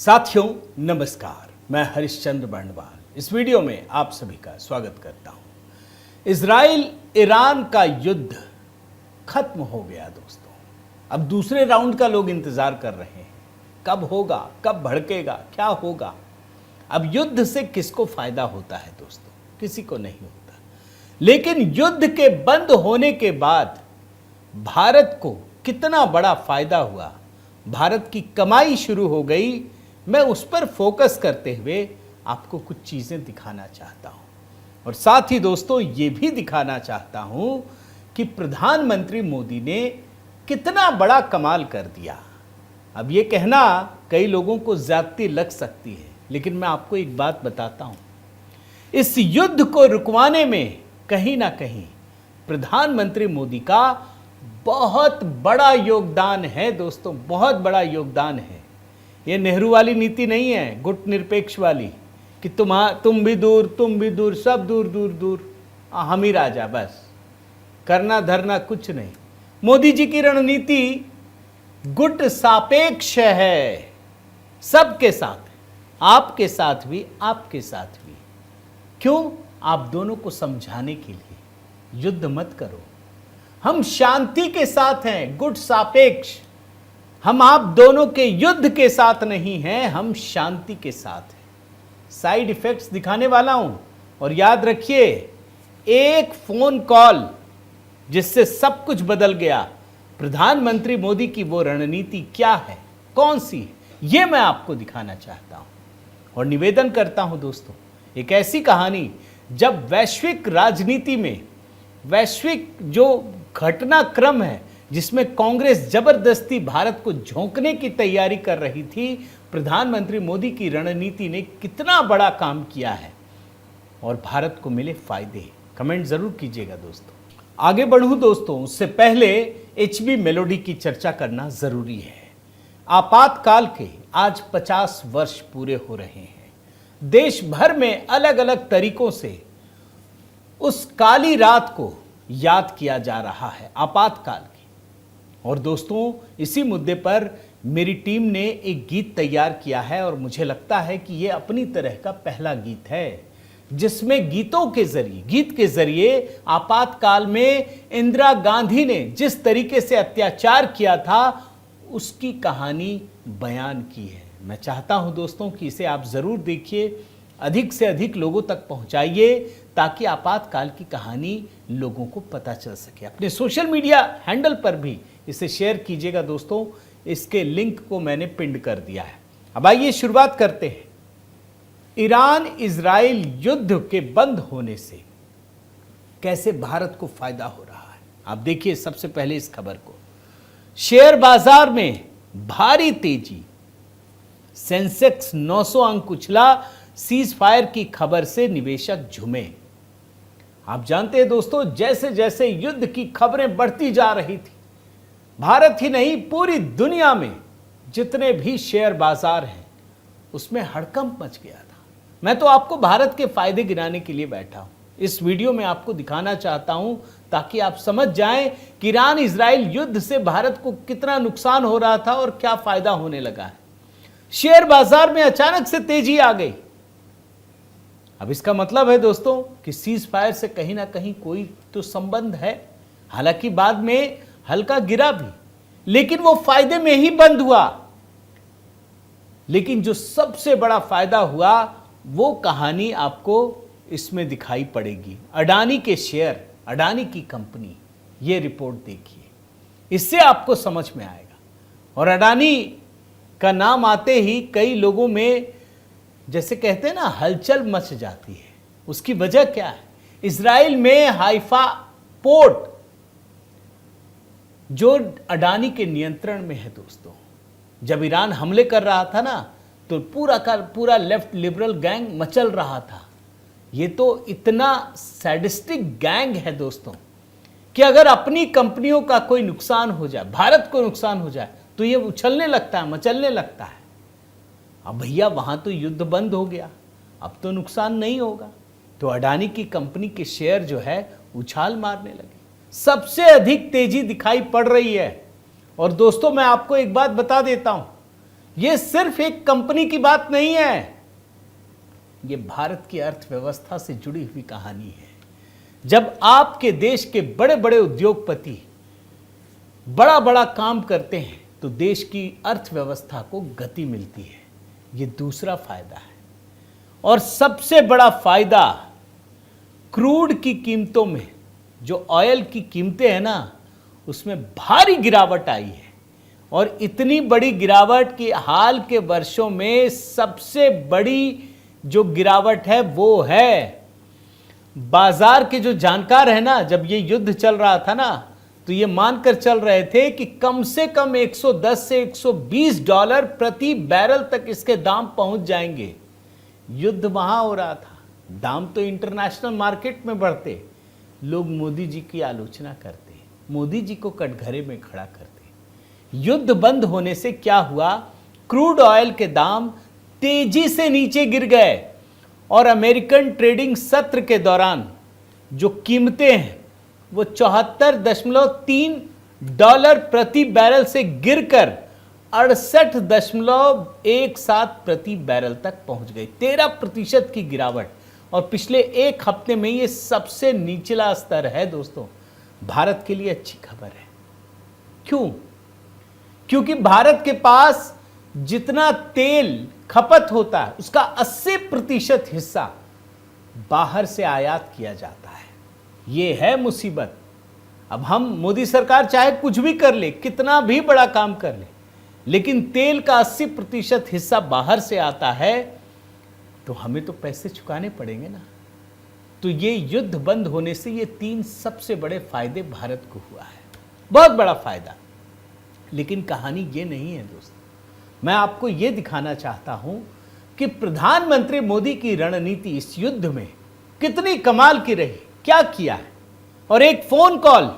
साथियों नमस्कार, मैं हरिश्चंद्र बर्णवाल इस वीडियो में आप सभी का स्वागत करता हूं। इजराइल ईरान का युद्ध खत्म हो गया दोस्तों। अब दूसरे राउंड का लोग इंतजार कर रहे हैं, कब होगा, कब भड़केगा, क्या होगा। अब युद्ध से किसको फायदा होता है दोस्तों? किसी को नहीं होता। लेकिन युद्ध के बंद होने के बाद भारत को कितना बड़ा फायदा हुआ, भारत की कमाई शुरू हो गई, मैं उस पर फोकस करते हुए आपको कुछ चीजें दिखाना चाहता हूं। और साथ ही दोस्तों ये भी दिखाना चाहता हूं कि प्रधानमंत्री मोदी ने कितना बड़ा कमाल कर दिया। अब ये कहना कई लोगों को ज्यादती लग सकती है, लेकिन मैं आपको एक बात बताता हूं, इस युद्ध को रुकवाने में कहीं ना कहीं प्रधानमंत्री मोदी का बहुत बड़ा योगदान है दोस्तों, बहुत बड़ा योगदान है। ये नेहरू वाली नीति नहीं है, गुट निरपेक्ष वाली, कि तुम भी दूर, सब दूर दूर दूर, हम ही राजा, बस करना धरना कुछ नहीं। मोदी जी की रणनीति गुट सापेक्ष है, सबके साथ, आपके साथ भी, आपके साथ भी। क्यों? आप दोनों को समझाने के लिए। युद्ध मत करो, हम शांति के साथ हैं, गुट सापेक्ष। हम आप दोनों के युद्ध के साथ नहीं हैं, हम शांति के साथ हैं। साइड इफेक्ट्स दिखाने वाला हूं। और याद रखिए, एक फोन कॉल जिससे सब कुछ बदल गया। प्रधानमंत्री मोदी की वो रणनीति क्या है, कौन सी है, ये मैं आपको दिखाना चाहता हूं। और निवेदन करता हूं दोस्तों, एक ऐसी कहानी जब वैश्विक राजनीति में, वैश्विक जो घटनाक्रम है जिसमें कांग्रेस जबरदस्ती भारत को झोंकने की तैयारी कर रही थी, प्रधानमंत्री मोदी की रणनीति ने कितना बड़ा काम किया है और भारत को मिले फायदे। कमेंट जरूर कीजिएगा दोस्तों। आगे बढ़ूं दोस्तों, उससे पहले एचबी मेलोडी की चर्चा करना जरूरी है। आपातकाल के आज 50 वर्ष पूरे हो रहे हैं। देश भर में अलग अलग तरीकों से उस काली रात को याद किया जा रहा है, आपातकाल की। और दोस्तों, इसी मुद्दे पर मेरी टीम ने एक गीत तैयार किया है और मुझे लगता है कि यह अपनी तरह का पहला गीत है जिसमें गीत के जरिए आपातकाल में इंदिरा गांधी ने जिस तरीके से अत्याचार किया था उसकी कहानी बयान की है। मैं चाहता हूं दोस्तों कि इसे आप जरूर देखिए, अधिक से अधिक लोगों तक पहुंचाइए ताकि आपातकाल की कहानी लोगों को पता चल सके। अपने सोशल मीडिया हैंडल पर भी इसे शेयर कीजिएगा दोस्तों, इसके लिंक को मैंने पिंड कर दिया है। अब आइए शुरुआत करते हैं। ईरान इजराइल युद्ध के बंद होने से कैसे भारत को फायदा हो रहा है, आप देखिए सबसे पहले इस खबर को। शेयर बाजार में भारी तेजी, सेंसेक्स 900 अंक उछला, सीज फायर की खबर से निवेशक झूमे। आप जानते हैं दोस्तों, जैसे जैसे युद्ध की खबरें बढ़ती जा रही थी, भारत ही नहीं पूरी दुनिया में जितने भी शेयर बाजार हैं उसमें हड़कंप मच गया था। मैं तो आपको भारत के फायदे गिनाने के लिए बैठा हूं। इस वीडियो में आपको दिखाना चाहता हूं ताकि आप समझ जाएं कि ईरान इजराइल युद्ध से भारत को कितना नुकसान हो रहा था और क्या फायदा होने लगा है। शेयर बाजार में अचानक से तेजी आ गई। अब इसका मतलब है दोस्तों कि सीज फायर से कहीं ना कहीं कोई तो संबंध है। हालांकि बाद में हल्का गिरा भी, लेकिन वो फायदे में ही बंद हुआ। लेकिन जो सबसे बड़ा फायदा हुआ वो कहानी आपको इसमें दिखाई पड़ेगी। अडानी के शेयर, अडानी की कंपनी, ये रिपोर्ट देखिए, इससे आपको समझ में आएगा। और अडानी का नाम आते ही कई लोगों में, जैसे कहते हैं ना, हलचल मच जाती है। उसकी वजह क्या है? इजराइल में हाइफा पोर्ट जो अडानी के नियंत्रण में है दोस्तों। जब ईरान हमले कर रहा था ना, तो पूरा का पूरा लेफ्ट लिबरल गैंग मचल रहा था। ये तो इतना सैडिस्टिक गैंग है दोस्तों कि अगर अपनी कंपनियों का कोई नुकसान हो जाए, भारत को नुकसान हो जाए, तो ये उछलने लगता है, मचलने लगता है। अब भैया वहां तो युद्ध बंद हो गया, अब तो नुकसान नहीं होगा। तो अडानी की कंपनी के शेयर जो है उछाल मारने लगे। सबसे अधिक तेजी दिखाई पड़ रही है। और दोस्तों, मैं आपको एक बात बता देता हूं, यह सिर्फ एक कंपनी की बात नहीं है, यह भारत की अर्थव्यवस्था से जुड़ी हुई कहानी है। जब आपके देश के बड़े बड़े उद्योगपति बड़ा बड़ा काम करते हैं तो देश की अर्थव्यवस्था को गति मिलती है। यह दूसरा फायदा है। और सबसे बड़ा फायदा क्रूड की कीमतों में, जो ऑयल की कीमतें हैं ना, उसमें भारी गिरावट आई है। और इतनी बड़ी गिरावट कि हाल के वर्षों में सबसे बड़ी जो गिरावट है वो है, बाजार के जो जानकार है ना, जब ये युद्ध चल रहा था ना, तो ये मानकर चल रहे थे कि कम से कम 110 से 120 डॉलर प्रति बैरल तक इसके दाम पहुंच जाएंगे। युद्ध वहां हो रहा था, दाम तो इंटरनेशनल मार्केट में बढ़ते। लोग मोदी जी की आलोचना करते, मोदी जी को कटघरे में खड़ा करते। युद्ध बंद होने से क्या हुआ, क्रूड ऑयल के दाम तेजी से नीचे गिर गए और अमेरिकन ट्रेडिंग सत्र के दौरान जो कीमतें हैं वो 74.3 डॉलर प्रति बैरल से गिरकर 68.17 प्रति बैरल तक पहुंच गई। 13% की गिरावट, और पिछले एक हफ्ते में ये सबसे निचला स्तर है। दोस्तों, भारत के लिए अच्छी खबर है। क्यों? क्योंकि भारत के पास जितना तेल खपत होता है उसका 80% हिस्सा बाहर से आयात किया जाता है। यह है मुसीबत। अब हम, मोदी सरकार चाहे कुछ भी कर ले, कितना भी बड़ा काम कर ले, लेकिन तेल का 80% हिस्सा बाहर से आता है तो हमें तो पैसे चुकाने पड़ेंगे ना। तो ये युद्ध बंद होने से ये 3 सबसे बड़े फायदे भारत को हुआ है, बहुत बड़ा फायदा। लेकिन कहानी ये नहीं है दोस्तों। मैं आपको ये दिखाना चाहता हूं कि प्रधानमंत्री मोदी की रणनीति इस युद्ध में कितनी कमाल की रही, क्या किया है। और एक फोन कॉल,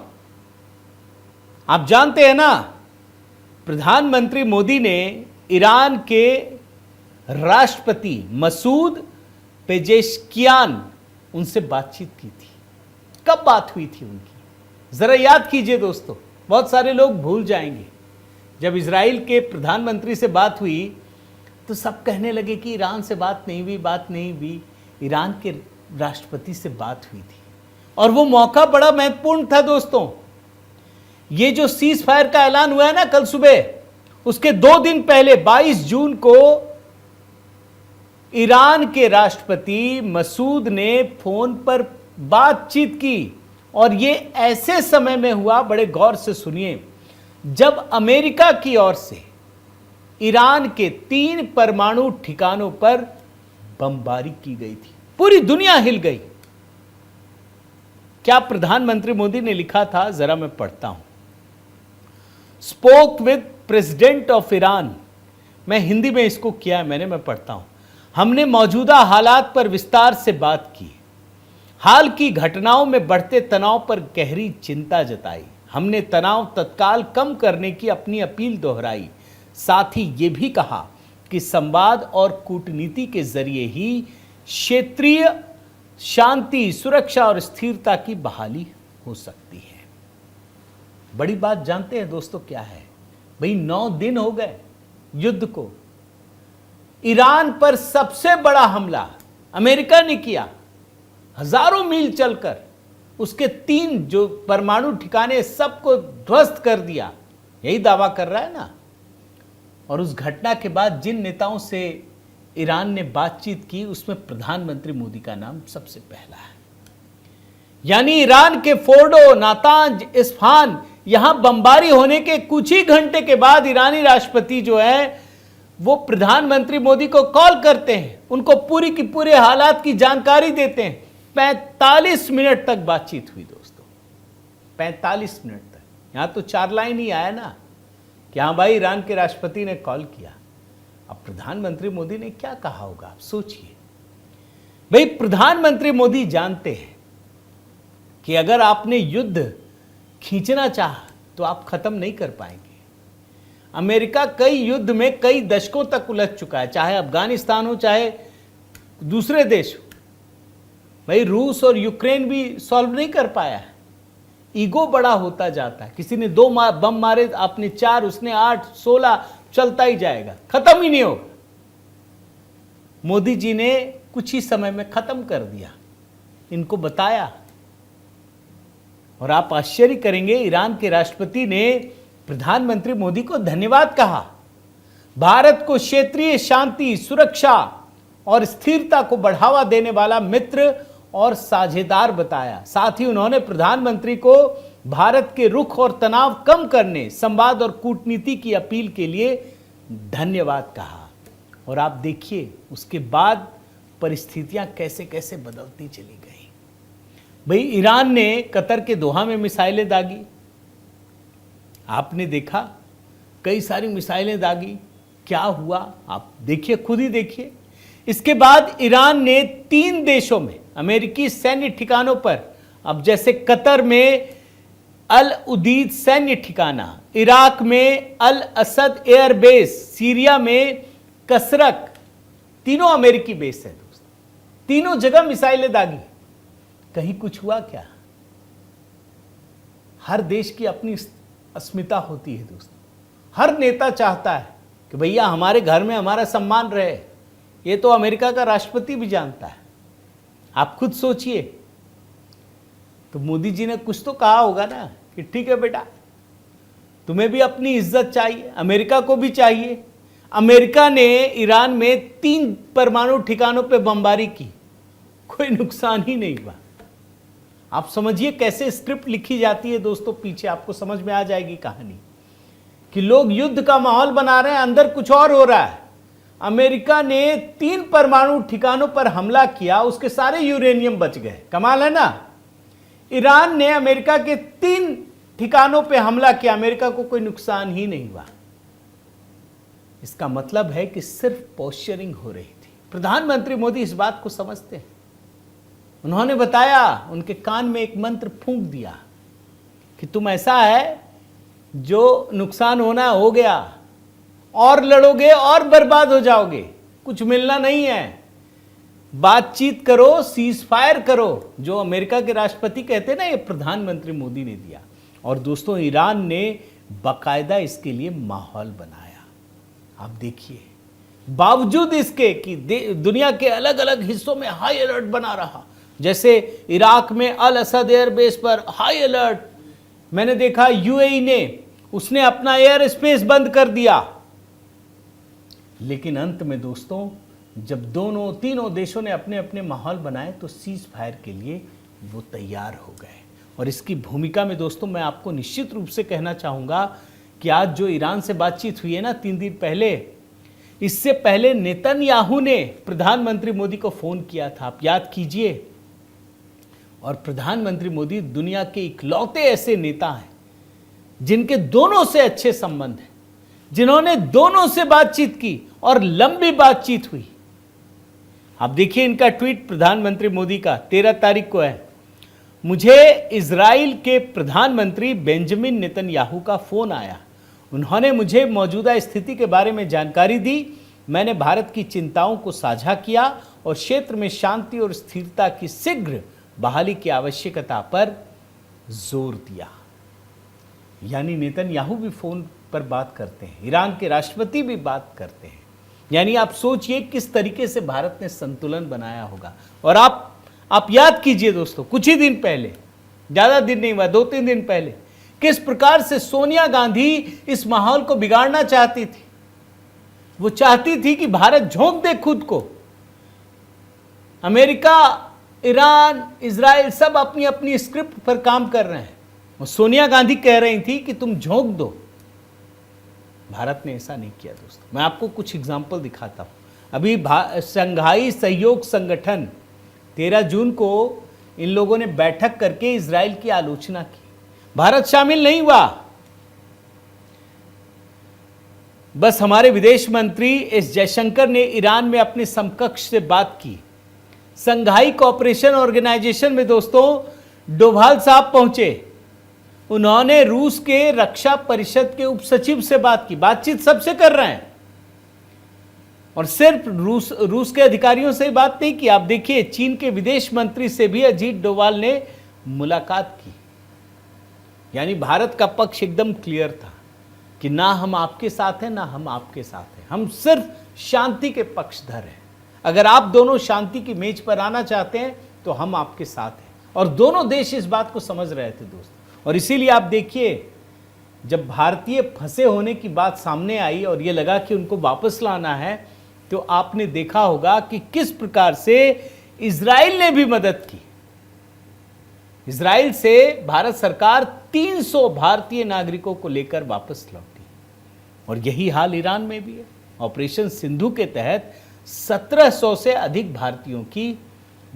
आप जानते हैं ना, प्रधानमंत्री मोदी ने ईरान के राष्ट्रपति मसूद पेजेश्कियान, उनसे बातचीत की थी। कब बात हुई थी उनकी, जरा याद कीजिए दोस्तों। बहुत सारे लोग भूल जाएंगे। जब इजराइल के प्रधानमंत्री से बात हुई तो सब कहने लगे कि ईरान से बात नहीं हुई। ईरान के राष्ट्रपति से बात हुई थी और वो मौका बड़ा महत्वपूर्ण था दोस्तों। ये जो सीज फायर का ऐलान हुआ है ना कल सुबह, उसके 2 दिन पहले 22 जून को ईरान के राष्ट्रपति मसूद ने फोन पर बातचीत की। और ये ऐसे समय में हुआ, बड़े गौर से सुनिए, जब अमेरिका की ओर से ईरान के 3 परमाणु ठिकानों पर बमबारी की गई थी। पूरी दुनिया हिल गई। क्या प्रधानमंत्री मोदी ने लिखा था, जरा मैं पढ़ता हूं। Spoke with president of Iran. मैं हिंदी में इसको किया है मैंने, मैं पढ़ता हूं। हमने मौजूदा हालात पर विस्तार से बात की, हाल की घटनाओं में बढ़ते तनाव पर गहरी चिंता जताई। हमने तनाव तत्काल कम करने की अपनी अपील दोहराई। साथ ही ये भी कहा कि संवाद और कूटनीति के जरिए ही क्षेत्रीय शांति, सुरक्षा और स्थिरता की बहाली हो सकती है। बड़ी बात जानते हैं दोस्तों क्या है भाई? 9 दिन हो गए युद्ध को। ईरान पर सबसे बड़ा हमला अमेरिका ने किया, हजारों मील चलकर उसके 3 जो परमाणु ठिकाने सबको ध्वस्त कर दिया, यही दावा कर रहा है ना। और उस घटना के बाद जिन नेताओं से ईरान ने बातचीत की उसमें प्रधानमंत्री मोदी का नाम सबसे पहला है। यानी ईरान के फोर्डो, नातांज, इस्फहान, यहां बमबारी होने के कुछ ही घंटे के बाद ईरानी राष्ट्रपति जो है वो प्रधानमंत्री मोदी को कॉल करते हैं, उनको पूरी की पूरे हालात की जानकारी देते हैं। 45 मिनट तक बातचीत हुई दोस्तों, 45 मिनट तक। यहां तो 4 लाइन ही आया ना कि हाँ भाई ईरान के राष्ट्रपति ने कॉल किया। अब प्रधानमंत्री मोदी ने क्या कहा होगा, आप सोचिए। भाई प्रधानमंत्री मोदी जानते हैं कि अगर आपने युद्ध खींचना चाहा तो आप खत्म नहीं कर पाएंगे। अमेरिका कई युद्ध में कई दशकों तक उलझ चुका है, चाहे अफगानिस्तान हो चाहे दूसरे देश हो। भाई रूस और यूक्रेन भी सॉल्व नहीं कर पाया है। ईगो बड़ा होता जाता है। किसी ने 2 बम मारे, आपने 4, उसने 8, 16, चलता ही जाएगा, खत्म ही नहीं होगा। मोदी जी ने कुछ ही समय में खत्म कर दिया, इनको बताया। और आप आश्चर्य करेंगे, ईरान के राष्ट्रपति ने प्रधानमंत्री मोदी को धन्यवाद कहा, भारत को क्षेत्रीय शांति, सुरक्षा और स्थिरता को बढ़ावा देने वाला मित्र और साझेदार बताया। साथ ही उन्होंने प्रधानमंत्री को भारत के रुख और तनाव कम करने, संवाद और कूटनीति की अपील के लिए धन्यवाद कहा। और आप देखिए उसके बाद परिस्थितियां कैसे कैसे बदलती चली गई। भाई, ईरान ने कतर के दोहा में मिसाइलें दागी, आपने देखा, कई सारी मिसाइलें दागी। क्या हुआ आप देखिए, खुद ही देखिए। इसके बाद ईरान ने 3 देशों में अमेरिकी सैन्य ठिकानों पर, अब जैसे कतर में अल उदीद सैन्य ठिकाना, इराक में अल असद एयरबेस, सीरिया में कसरक, तीनों अमेरिकी बेस है दोस्तों। तीनों जगह मिसाइलें दागी। कहीं कुछ हुआ क्या? हर देश की अपनी अस्मिता होती है दोस्तों। हर नेता चाहता है कि भैया हमारे घर में हमारा सम्मान रहे। ये तो अमेरिका का राष्ट्रपति भी जानता है। आप खुद सोचिए। तो मोदी जी ने कुछ तो कहा होगा ना कि ठीक है बेटा, तुम्हें भी अपनी इज्जत चाहिए, अमेरिका को भी चाहिए। अमेरिका ने ईरान में 3 परमाणु ठिकानों पर बमबारी की, कोई नुकसान ही नहीं हुआ। आप समझिए कैसे स्क्रिप्ट लिखी जाती है दोस्तों। पीछे आपको समझ में आ जाएगी कहानी कि लोग युद्ध का माहौल बना रहे हैं, अंदर कुछ और हो रहा है। अमेरिका ने 3 परमाणु ठिकानों पर हमला किया, उसके सारे यूरेनियम बच गए। कमाल है ना। ईरान ने अमेरिका के 3 ठिकानों पर हमला किया, अमेरिका को कोई नुकसान ही नहीं हुआ। इसका मतलब है कि सिर्फ पोस्चरिंग हो रही थी। प्रधानमंत्री मोदी इस बात को समझते हैं। उन्होंने बताया, उनके कान में एक मंत्र फूंक दिया कि तुम ऐसा है, जो नुकसान होना हो गया, और लड़ोगे और बर्बाद हो जाओगे, कुछ मिलना नहीं है। बातचीत करो, सीज फायर करो, जो अमेरिका के राष्ट्रपति कहते ना, ये प्रधानमंत्री मोदी ने दिया। और दोस्तों, ईरान ने बाकायदा इसके लिए माहौल बनाया। आप देखिए, बावजूद इसके कि दुनिया के अलग अलग हिस्सों में हाई अलर्ट बना रहा, जैसे इराक में अल असद एयरबेस पर हाई अलर्ट। मैंने देखा यूएई ने, उसने अपना एयर स्पेस बंद कर दिया। लेकिन अंत में दोस्तों, जब तीनों देशों ने अपने अपने माहौल बनाए तो सीज फायर के लिए वो तैयार हो गए। और इसकी भूमिका में दोस्तों मैं आपको निश्चित रूप से कहना चाहूँगा कि आज जो ईरान से बातचीत हुई है ना 3 दिन पहले, इससे पहले नेतन्याहू ने प्रधानमंत्री मोदी को फ़ोन किया था, आप याद कीजिए। और प्रधानमंत्री मोदी दुनिया के इकलौते ऐसे नेता हैं जिनके दोनों से अच्छे संबंध हैं, जिन्होंने दोनों से बातचीत की और लंबी बातचीत हुई। आप देखिए इनका ट्वीट प्रधानमंत्री मोदी का 13 तारीख को है। मुझे इजराइल के प्रधानमंत्री बेंजामिन नेतन्याहू का फ़ोन आया। उन्होंने मुझे मौजूदा स्थिति के बारे में जानकारी दी। मैंने भारत की चिंताओं को साझा किया और क्षेत्र में शांति और स्थिरता की शीघ्र बहाली की आवश्यकता पर जोर दिया। यानी नेतन्याहू भी फ़ोन पर बात करते हैं, ईरान के राष्ट्रपति भी बात करते हैं। यानी आप सोचिए किस तरीके से भारत ने संतुलन बनाया होगा। और आप याद कीजिए दोस्तों, कुछ ही दिन पहले, ज़्यादा दिन नहीं हुआ, 2-3 दिन पहले, किस प्रकार से सोनिया गांधी इस माहौल को बिगाड़ना चाहती थी। वो चाहती थी कि भारत झोंक दे खुद को। अमेरिका, ईरान, इजराइल सब अपनी अपनी स्क्रिप्ट पर काम कर रहे हैं। और सोनिया गांधी कह रही थी कि तुम झोंक दो। भारत ने ऐसा नहीं किया दोस्तों। मैं आपको कुछ एग्जाम्पल दिखाता हूं। अभी शंघाई सहयोग संगठन 13 जून को इन लोगों ने बैठक करके इजराइल की आलोचना की। भारत शामिल नहीं हुआ। बस हमारे विदेश मंत्री एस जयशंकर ने ईरान में अपने समकक्ष से बात की। संघाई कोऑपरेशन ऑर्गेनाइजेशन में दोस्तों डोभाल साहब पहुंचे। उन्होंने रूस के रक्षा परिषद के उपसचिव से बात की। बातचीत सबसे कर रहे हैं और सिर्फ रूस के अधिकारियों से बात नहीं की। आप देखिए चीन के विदेश मंत्री से भी अजीत डोभाल ने मुलाकात की। यानी भारत का पक्ष एकदम क्लियर था। कि ना हम आपके साथ हैं ना हम आपके साथ हैं, हम सिर्फ शांति के पक्षधर हैं। अगर आप दोनों शांति की मेज पर आना चाहते हैं तो हम आपके साथ हैं। और दोनों देश इस बात को समझ रहे थे दोस्तों। और इसीलिए आप देखिए, जब भारतीय फंसे होने की बात सामने आई और ये लगा कि उनको वापस लाना है, तो आपने देखा होगा कि किस प्रकार से इजराइल ने भी मदद की। इजराइल से भारत सरकार 300 भारतीय नागरिकों को लेकर वापस लौटी। और यही हाल ईरान में भी है। ऑपरेशन सिंधु के तहत 1700 से अधिक भारतीयों की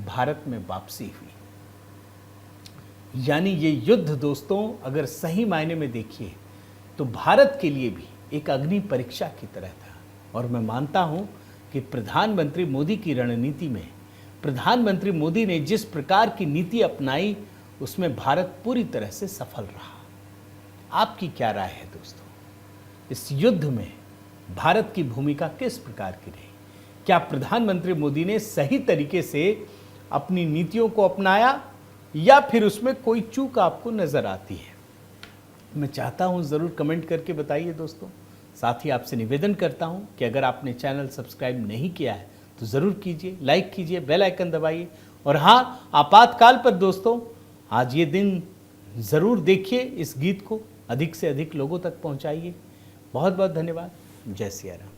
भारत में वापसी हुई। यानी ये युद्ध दोस्तों अगर सही मायने में देखिए तो भारत के लिए भी एक अग्नि परीक्षा की तरह था। और मैं मानता हूं कि प्रधानमंत्री मोदी की रणनीति में, प्रधानमंत्री मोदी ने जिस प्रकार की नीति अपनाई, उसमें भारत पूरी तरह से सफल रहा। आपकी क्या राय है दोस्तों? इस युद्ध में भारत की भूमिका किस प्रकार की रही? क्या प्रधानमंत्री मोदी ने सही तरीके से अपनी नीतियों को अपनाया या फिर उसमें कोई चूक आपको नजर आती है? मैं चाहता हूं जरूर कमेंट करके बताइए दोस्तों। साथ ही आपसे निवेदन करता हूं कि अगर आपने चैनल सब्सक्राइब नहीं किया है तो जरूर कीजिए, लाइक कीजिए, बेल आइकन दबाइए। और हाँ, आपातकाल पर दोस्तों आज ये दिन जरूर देखिए, इस गीत को अधिक से अधिक लोगों तक पहुंचाइए। बहुत बहुत धन्यवाद। जय सिया राम।